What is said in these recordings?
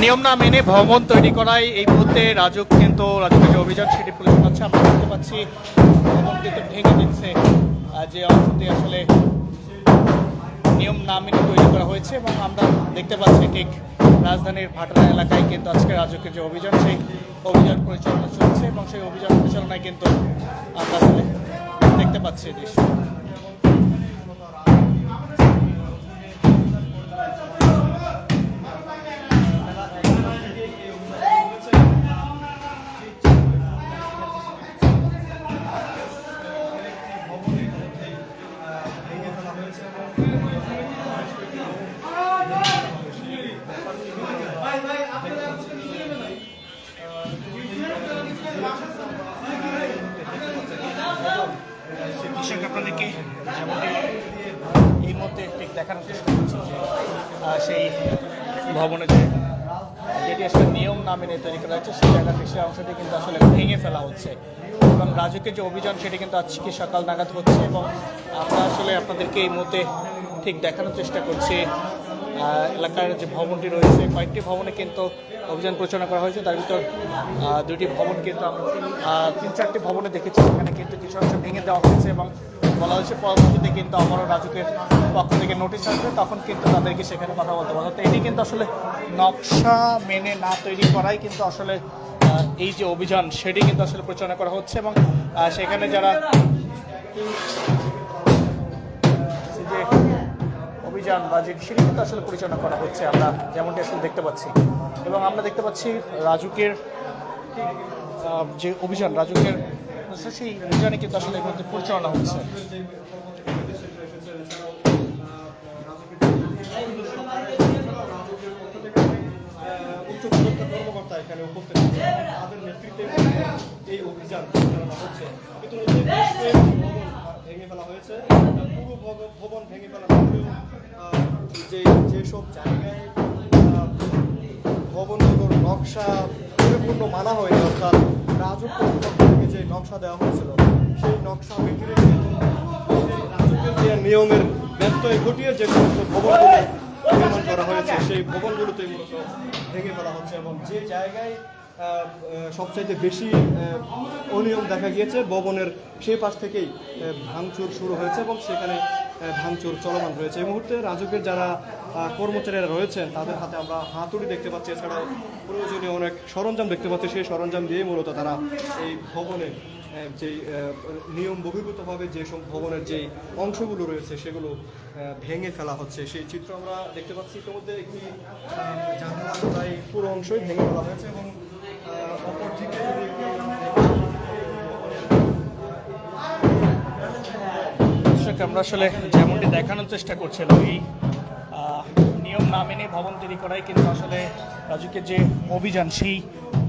নিয়ম না মেনে ভবন তৈরি করায় এই মুহূর্তে রাজুকের যে অভিযান সেটি পুলিশ করছে। আমরা দেখতে পাচ্ছি ভবন কিন্তু ভেঙে দিচ্ছে যে অংশটি আসলে নিয়ম না মেনে তৈরি করা হয়েছে, এবং আমরা দেখতে পাচ্ছি ঠিক রাজধানীর ভাটারা এলাকায় কিন্তু আজকে রাজুকের যে অভিযান সেই অভিযান পরিচালনা চলছে, এবং সেই অভিযান পরিচালনায় কিন্তু আমরা আসলে দেখতে পাচ্ছি এই দৃশ্য। কৃষক আপনাদেরকে যেমনটি এই মুহূর্তে ঠিক দেখানোর চেষ্টা করছি যে সেই ভবনে যেটি আসলে নিয়ম না মেনে তৈরি করা হচ্ছে সেই জায়গাতে সেই অংশটি কিন্তু আসলে ভেঙে ফেলা হচ্ছে, এবং রাজুকের যে অভিযান সেটি কিন্তু আজকে সকাল নাগাদ হচ্ছে, এবং আমরা আসলে আপনাদেরকে এই মুহূর্তে ঠিক দেখানোর চেষ্টা করছি এলাকার যে ভবনটি রয়েছে। কয়েকটি ভবনে কিন্তু অভিযান পরিচালনা করা হয়েছে, তার ভিতর দুটি ভবন কিন্তু আমরা 3-4টি ভবনে দেখেছি সেখানে কিন্তু কিছু অংশ ভেঙে দেওয়া হয়েছে, এবং বলা হয়েছে পরবর্তীতে কিন্তু আবারও রাজুকের পক্ষ থেকে নোটিশ আসবে, তখন কিন্তু তাদেরকে সেখানে কথা বলতে পারবে। তো এটি কিন্তু আসলে নকশা মেনে না তৈরি করাই কিন্তু আসলে এই যে অভিযান সেটি কিন্তু আসলে পরিচালনা করা হচ্ছে, এবং সেখানে যারা যে অভিযান বা যে সেটি কিন্তু আসলে পরিচালনা করা হচ্ছে আমরা যেমনটি আসলে দেখতে পাচ্ছি, এবং আমরা দেখতে পাচ্ছি রাজুকের যে অভিযান রাজুকের সেই অভিযানে কিন্তু আসলে এর মধ্যে পরিচালনা হচ্ছে। কর্মকর্তা এখানে উপস্থিত তাদের নেতৃত্বে এই অভিযান চালানো হচ্ছে। ভেঙে ফেলা হয়েছে, পুরো ভবন ভেঙে ফেলা হলেও যেসব জায়গায় ভবনগুলোর নকশা পরিপূর্ণ মানা হয়নি, অর্থাৎ রাজুক কর্তৃপক্ষকে যে নকশা দেওয়া হয়েছিল সেই নকশা বিক্রি রাজুকের যে নিয়মের ব্যত্যয় ঘটিয়ে যে সমস্ত ভবনগুলো নির্মাণ করা হয়েছে সেই ভবনগুলোতে মূলত ভেঙে ফেলা হচ্ছে, এবং যে জায়গায় সবচাইতে বেশি অনিয়ম দেখা গিয়েছে ভবনের সেই পাশ থেকেই ভাঙচুর শুরু হয়েছে, এবং সেখানে ভাঙচুর চলমান রয়েছে। এই মুহূর্তে রাজুকের যারা কর্মচারীরা রয়েছেন তাদের হাতে আমরা হাতুড়ি দেখতে পাচ্ছি, এছাড়াও প্রয়োজনীয় অনেক সরঞ্জাম দেখতে পাচ্ছি। সেই সরঞ্জাম দিয়ে মূলত তারা এই ভবনের যে নিয়ম বহির্ভূতভাবে যেসব ভবনের যে অংশগুলো রয়েছে সেগুলো ভেঙে ফেলা হচ্ছে সেই চিত্র আমরা দেখতে পাচ্ছি। ইতিমধ্যে একটি জানালা প্রায় পুরো অংশই ভেঙে ফেলা হয়েছে, এবং অপর দিকে আমরা আসলে যেমনটি দেখানোর চেষ্টা করছিলাম এই নিয়ম না মেনে ভবন তৈরি করাই কিন্তু আসলে রাজুকের যে অভিযান সেই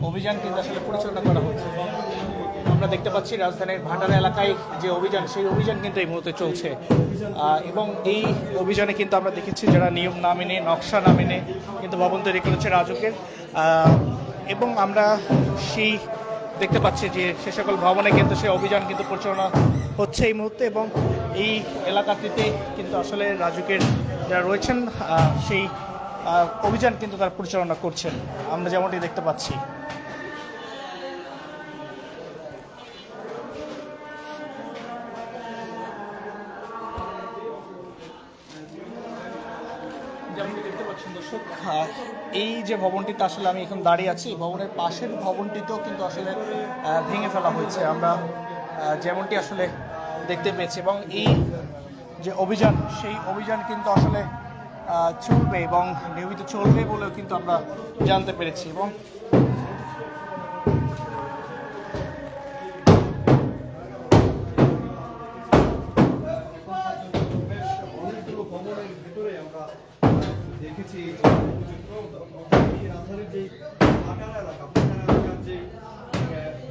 অভিযান কিন্তু আসলে পরিচালনা করা হচ্ছে, এবং আমরা দেখতে পাচ্ছি রাজধানীর ভাটারা এলাকায় যে অভিযান সেই অভিযান কিন্তু এই মুহূর্তে চলছে, এবং এই অভিযানে কিন্তু আমরা দেখেছি যারা নিয়ম না মেনে নকশা না মেনে কিন্তু ভবন তৈরি করেছে রাজুকের, এবং আমরা সেই দেখতে পাচ্ছি যে সে সকল ভবনে কিন্তু সেই অভিযান কিন্তু পরিচালনা হচ্ছে এই মুহূর্তে, এবং এই এলাকাটিতে কিন্তু আসলে রাজুকের যারা রয়েছেন সেই অভিযান কিন্তু তারা পরিচালনা করছেন আমরা যেমনটি দেখতে পাচ্ছি। যেমনটি দেখতে পাচ্ছেন দর্শক, এই যে ভবনটিতে আসলে আমি এখন দাঁড়িয়ে আছি, ভবনের পাশের ভবনটিতেও কিন্তু আসলে ভেঙে ফেলা হয়েছে আমরা যেমনটি আসলে দেখতে পেয়েছি, এবং এই যে অভিযান সেই অভিযান কিন্তু আসলে চলবে এবং নিয়মিত চলবে বলেও কিন্তু আমরা জানতে পেরেছি, এবং দেখেছি রাজধানীর যে ভাটারা এলাকার যে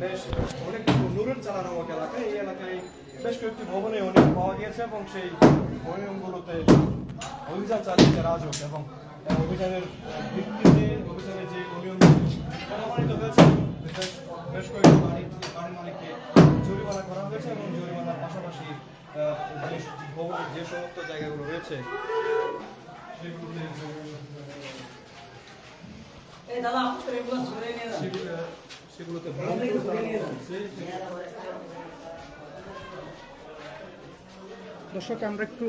বেশ অনেক নুরের চালা নামক এলাকা, এই এলাকায় বেশ কয়েকটি ভবনে অনিয়ম পাওয়া গিয়েছে, এবং সেই অনিয়মগুলোতে অভিযান চালিয়েছে রাজুক, এবং অভিযানের ভিত্তিতে অভিযানের যে অনিয়ম প্রমাণিত হয়েছে বেশ কয়েকটি বাড়ির মালিককে জরিমানা করা হয়েছে, এবং জরিমানার পাশাপাশি ভবনের যে সমস্ত জায়গাগুলো রয়েছে সেগুলোতে সেগুলোতে দর্শক আমরা একটু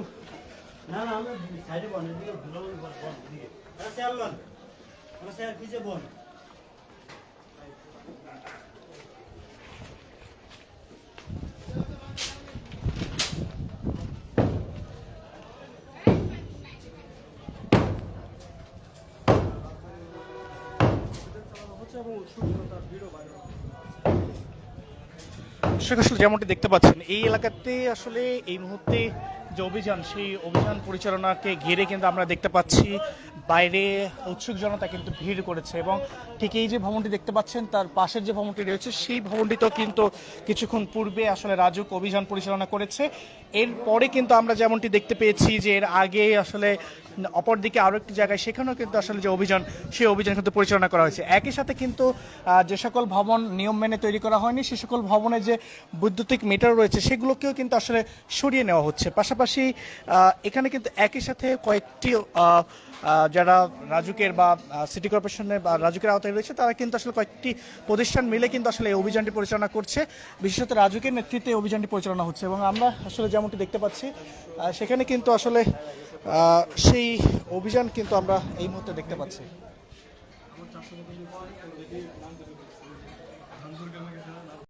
না না আমরা সাইডে বন এদিকে ঘুরো বন দিকে আরে স্যার লন আমরা স্যার পিছে বন হচ্ছে এবং উৎসুকতার ভিড়ও বাইরে দর্শক আসলে যেমনটি দেখতে পাচ্ছেন এই এলাকাতে আসলে এই মুহূর্তে যে অভিযান সেই অভিযান পরিচালনাকে ঘিরে কিন্তু আমরা দেখতে পাচ্ছি বাইরে উৎসুক জনতা কিন্তু ভিড় করেছে এবং ঠিক এই যে ভবনটি দেখতে পাচ্ছেন তার পাশের যে ভবনটি রয়েছে সেই ভবনটিতেও কিন্তু কিছুক্ষণ পূর্বে আসলে রাজুক অভিযান পরিচালনা করেছে। এরপরে কিন্তু আমরা যেমনটি দেখতে পেয়েছি যে এর আগে আসলে অপরদিকে আরও একটি জায়গায় সেখানেও কিন্তু আসলে যে অভিযান সেই অভিযান কিন্তু পরিচালনা করা হয়েছে। একই সাথে কিন্তু যে সকল ভবন নিয়ম মেনে তৈরি করা হয়নি সে সকল ভবনে যে বৈদ্যুতিক মিটার রয়েছে সেগুলোকেও কিন্তু আসলে সরিয়ে নেওয়া হচ্ছে। পাশাপাশি এখানে কিন্তু একই সাথে কয়েকটি যারা রাজুকের বা সিটি কর্পোরেশনের বা রাজুকের আওতায় রয়েছে তারা কিন্তু আসলে কয়েকটি প্রতিষ্ঠান মিলে কিন্তু আসলে এই অভিযানটি পরিচালনা করছে। বিশেষত রাজুকের নেতৃত্বে এই অভিযানটি পরিচালনা হচ্ছে এবং আমরা আসলে যেমনটি দেখতে পাচ্ছি সেখানে কিন্তু আসলে সেই অভিযান কিন্তু আমরা এই মুহূর্তে দেখতে পাচ্ছি।